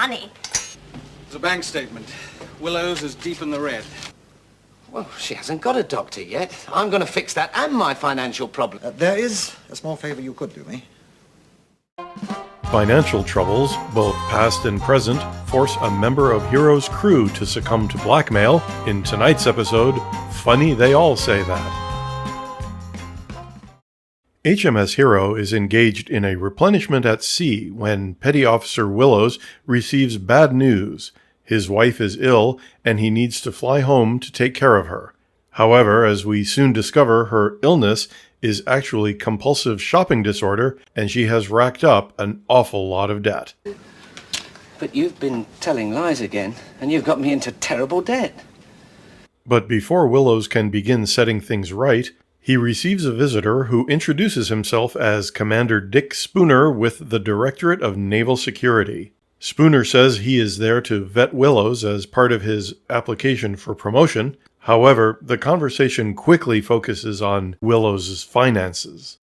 money. It's a bank statement. Willows is deep in the red. Well, she hasn't got a doctor yet. I'm going to fix that and my financial problem. There is a small favor you could do me. Financial troubles, both past and present, force a member of Hero's crew to succumb to blackmail. In tonight's episode, Funny They All Say That. HMS Hero is engaged in a replenishment at sea when Petty Officer Willows receives bad news. His wife is ill, and he needs to fly home to take care of her. However, as we soon discover, her illness is actually compulsive shopping disorder, and she has racked up an awful lot of debt. But you've been telling lies again, and you've got me into terrible debt. But before Willows can begin setting things right, he receives a visitor who introduces himself as Commander Dick Spooner with the Directorate of Naval Security. Spooner says he is there to vet Willows as part of his application for promotion. However, the conversation quickly focuses on Willows' finances.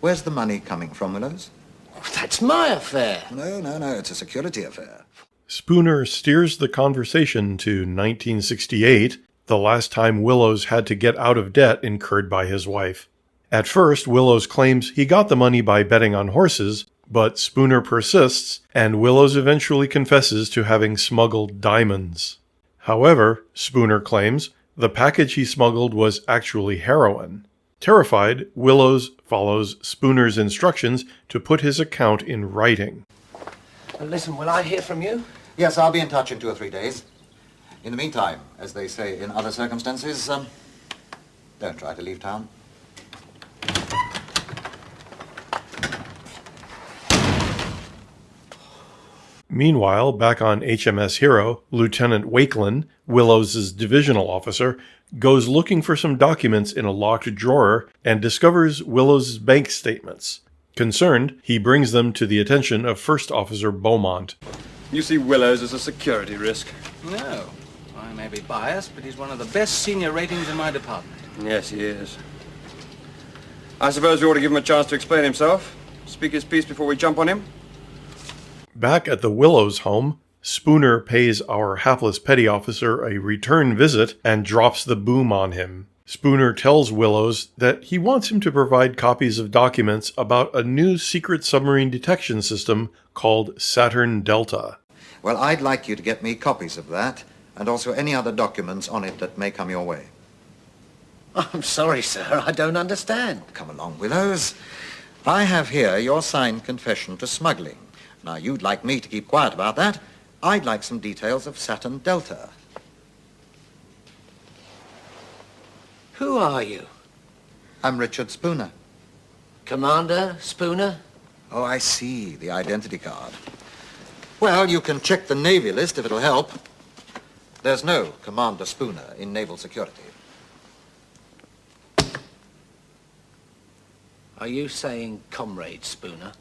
Where's the money coming from, Willows? Oh, that's my affair. No, it's a security affair. Spooner steers the conversation to 1968, the last time Willows had to get out of debt incurred by his wife. At first, Willows claims he got the money by betting on horses, but Spooner persists, and Willows eventually confesses to having smuggled diamonds. However, Spooner claims the package he smuggled was actually heroin. Terrified, Willows follows Spooner's instructions to put his account in writing. Well, listen, will I hear from you? Yes, I'll be in touch in 2 or 3 days. In the meantime, as they say in other circumstances, don't try to leave town. Meanwhile, back on HMS Hero, Lieutenant Wakelin, Willows' divisional officer, goes looking for some documents in a locked drawer and discovers Willows' bank statements. Concerned, he brings them to the attention of First Officer Beaumont. You see Willows as a security risk? No. I may be biased, but he's one of the best senior ratings in my department. Yes, he is. I suppose we ought to give him a chance to explain himself. Speak his piece before we jump on him. Back at the Willows home, Spooner pays our hapless petty officer a return visit and drops the boom on him. Spooner tells Willows that he wants him to provide copies of documents about a new secret submarine detection system called Saturn Delta. Well, I'd like you to get me copies of that, and also any other documents on it that may come your way. I'm sorry, sir. I don't understand. Come along, Willows. I have here your signed confession to smuggling. Now, you'd like me to keep quiet about that. I'd like some details of Saturn Delta. Who are you? I'm Richard Spooner. Commander Spooner? Oh, I see. The identity card. Well, you can check the Navy list if it'll help. There's no Commander Spooner in naval security. Are you saying Comrade Spooner?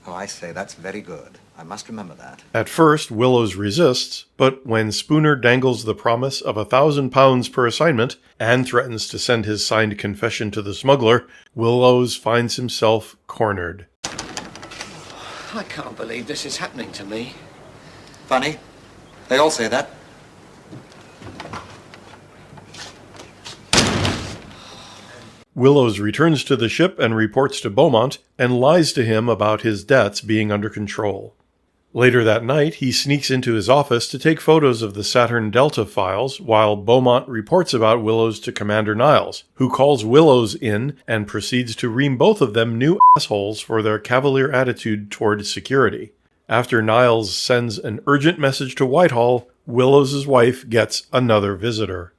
Oh, I say, that's very good. I must remember that. At first, Willows resists, but when Spooner dangles the promise of £1,000 per assignment and threatens to send his signed confession to the smuggler, Willows finds himself cornered. I can't believe this is happening to me. Funny. They all say that. Willows returns to the ship and reports to Beaumont and lies to him about his debts being under control. Later that night, he sneaks into his office to take photos of the Saturn Delta files while Beaumont reports about Willows to Commander Nialls, who calls Willows in and proceeds to ream both of them new assholes for their cavalier attitude toward security. After Nialls sends an urgent message to Whitehall, Willows' wife gets another visitor.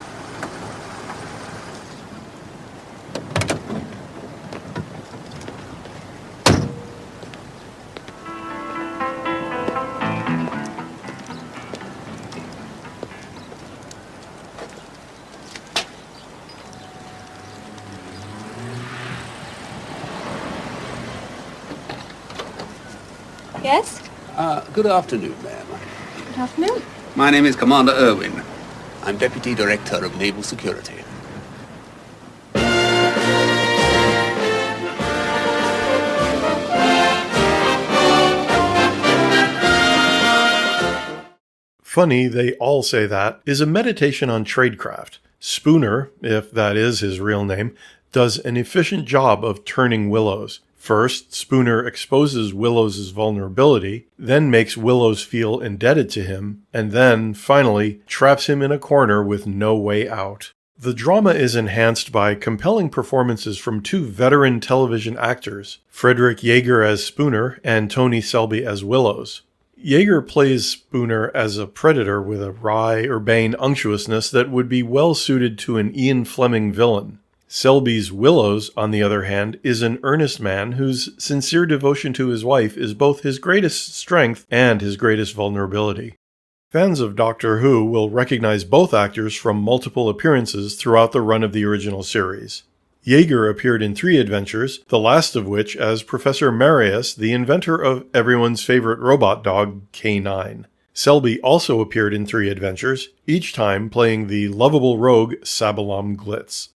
Yes? Good afternoon, ma'am. Good afternoon. My name is Commander Irwin. I'm Deputy Director of Naval Security. Funny They All Say That is a meditation on tradecraft. Spooner, if that is his real name, does an efficient job of turning Willows. First, Spooner exposes Willows' vulnerability, then makes Willows feel indebted to him, and then, finally, traps him in a corner with no way out. The drama is enhanced by compelling performances from two veteran television actors, Frederick Yeager as Spooner and Tony Selby as Willows. Yeager plays Spooner as a predator with a wry, urbane unctuousness that would be well suited to an Ian Fleming villain. Selby's Willows, on the other hand, is an earnest man whose sincere devotion to his wife is both his greatest strength and his greatest vulnerability. Fans of Doctor Who will recognize both actors from multiple appearances throughout the run of the original series. Yeager appeared in 3 adventures, the last of which as Professor Marius, the inventor of everyone's favorite robot dog, K9. Selby also appeared in 3 adventures, each time playing the lovable rogue Sabalom Glitz.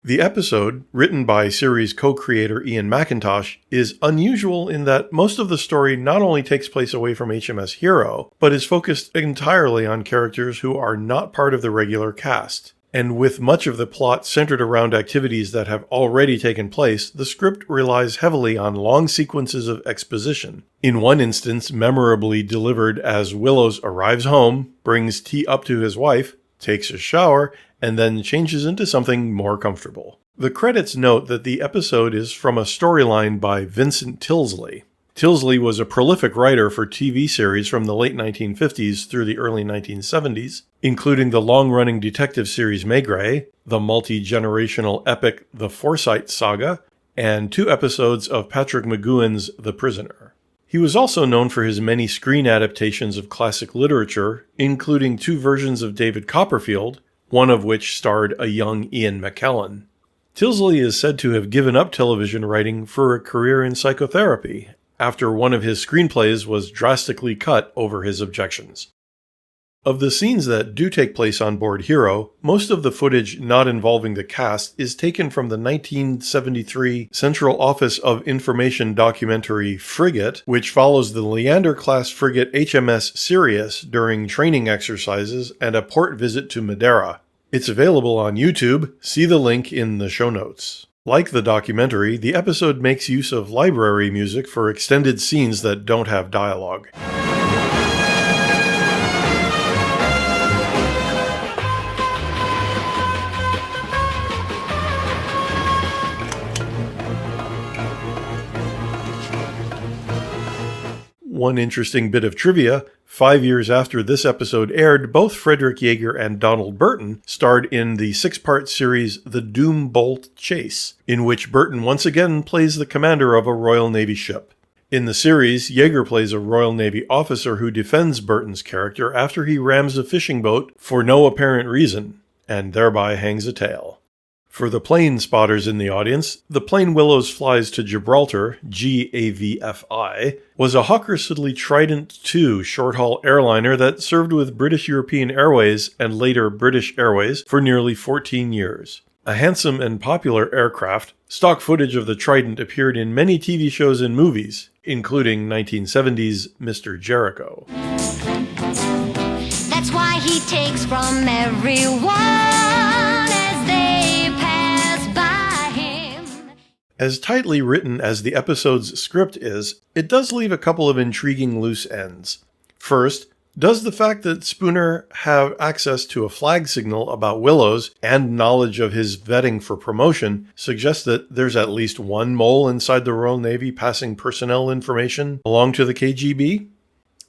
The episode, written by series co-creator Ian Mackintosh, is unusual in that most of the story not only takes place away from HMS Hero, but is focused entirely on characters who are not part of the regular cast. And with much of the plot centered around activities that have already taken place, the script relies heavily on long sequences of exposition. In one instance, memorably delivered as Willows arrives home, brings tea up to his wife, takes a shower, and then changes into something more comfortable. The credits note that the episode is from a storyline by Vincent Tilsley. Tilsley was a prolific writer for TV series from the late 1950s through the early 1970s, including the long-running detective series Maigret, the multi-generational epic The Forsyte Saga, and 2 episodes of Patrick McGoohan's The Prisoner. He was also known for his many screen adaptations of classic literature, including 2 versions of David Copperfield, one of which starred a young Ian McKellen. Tilsley is said to have given up television writing for a career in psychotherapy, after one of his screenplays was drastically cut over his objections. Of the scenes that do take place on board Hero, most of the footage not involving the cast is taken from the 1973 Central Office of Information documentary Frigate, which follows the Leander-class frigate HMS Sirius during training exercises and a port visit to Madeira. It's available on YouTube. See the link in the show notes. Like the documentary, the episode makes use of library music for extended scenes that don't have dialogue. One interesting bit of trivia, 5 years after this episode aired, both Frederick Yeager and Donald Burton starred in the 6-part series The Doom Bolt Chase, in which Burton once again plays the commander of a Royal Navy ship. In the series, Yeager plays a Royal Navy officer who defends Burton's character after he rams a fishing boat for no apparent reason, and thereby hangs a tail. For the plane spotters in the audience, the plane Willows flies to Gibraltar, GAVFI, was a Hawker Siddeley Trident II short-haul airliner that served with British European Airways and later British Airways for nearly 14 years. A handsome and popular aircraft, stock footage of the Trident appeared in many TV shows and movies, including 1970's Mr. Jericho. That's why he takes from everyone. As tightly written as the episode's script is, it does leave a couple of intriguing loose ends. First, does the fact that Spooner have access to a flag signal about Willows and knowledge of his vetting for promotion suggest that there's at least one mole inside the Royal Navy passing personnel information along to the KGB?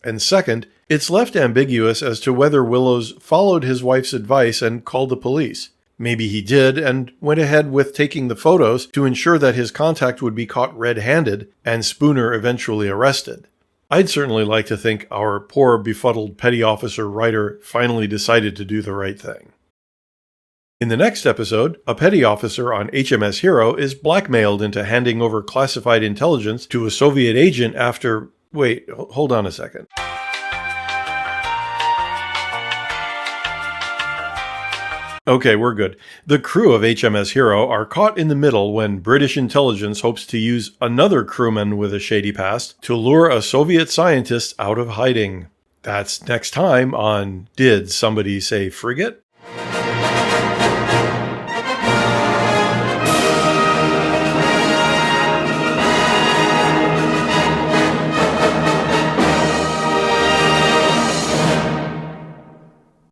And second, it's left ambiguous as to whether Willows followed his wife's advice and called the police. Maybe he did, and went ahead with taking the photos to ensure that his contact would be caught red-handed, and Spooner eventually arrested. I'd certainly like to think our poor befuddled petty officer writer finally decided to do the right thing. In the next episode, a petty officer on HMS Hero is blackmailed into handing over classified intelligence to a Soviet agent after... Wait, hold on a second. Okay, we're good. The crew of HMS Hero are caught in the middle when British intelligence hopes to use another crewman with a shady past to lure a Soviet scientist out of hiding. That's next time on Did Somebody Say Frigate?